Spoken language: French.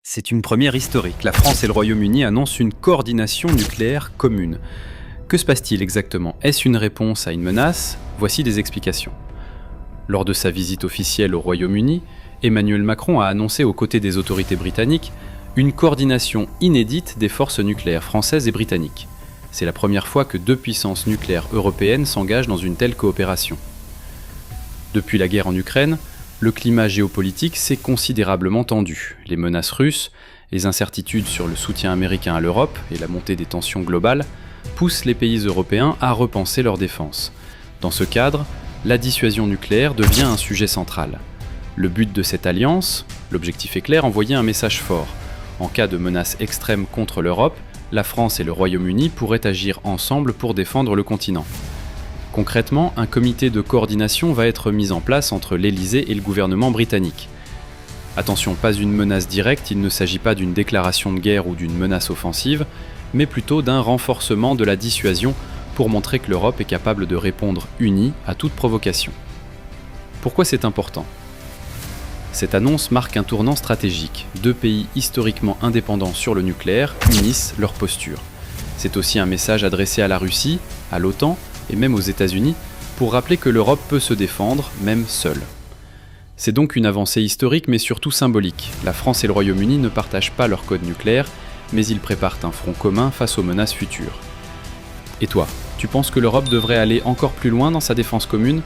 C'est une première historique. La France et le Royaume-Uni annoncent une coordination nucléaire commune. Que se passe-t-il exactement? Est-ce une réponse à une menace? Voici des explications. Lors de sa visite officielle au Royaume-Uni, Emmanuel Macron a annoncé aux côtés des autorités britanniques une coordination inédite des forces nucléaires françaises et britanniques. C'est la première fois que deux puissances nucléaires européennes s'engagent dans une telle coopération. Depuis la guerre en Ukraine, le climat géopolitique s'est considérablement tendu. Les menaces russes, les incertitudes sur le soutien américain à l'Europe et la montée des tensions globales poussent les pays européens à repenser leur défense. Dans ce cadre, la dissuasion nucléaire devient un sujet central. Le but de cette alliance, l'objectif est clair, envoyer un message fort. En cas de menace extrême contre l'Europe, la France et le Royaume-Uni pourraient agir ensemble pour défendre le continent. Concrètement, un comité de coordination va être mis en place entre l'Élysée et le gouvernement britannique. Attention, pas une menace directe, il ne s'agit pas d'une déclaration de guerre ou d'une menace offensive, mais plutôt d'un renforcement de la dissuasion pour montrer que l'Europe est capable de répondre unie à toute provocation. Pourquoi c'est important ? Cette annonce marque un tournant stratégique. Deux pays historiquement indépendants sur le nucléaire unissent leur posture. C'est aussi un message adressé à la Russie, à l'OTAN et même aux États-Unis pour rappeler que l'Europe peut se défendre, même seule. C'est donc une avancée historique mais surtout symbolique. La France et le Royaume-Uni ne partagent pas leur code nucléaire, mais ils préparent un front commun face aux menaces futures. Et toi, tu penses que l'Europe devrait aller encore plus loin dans sa défense commune ?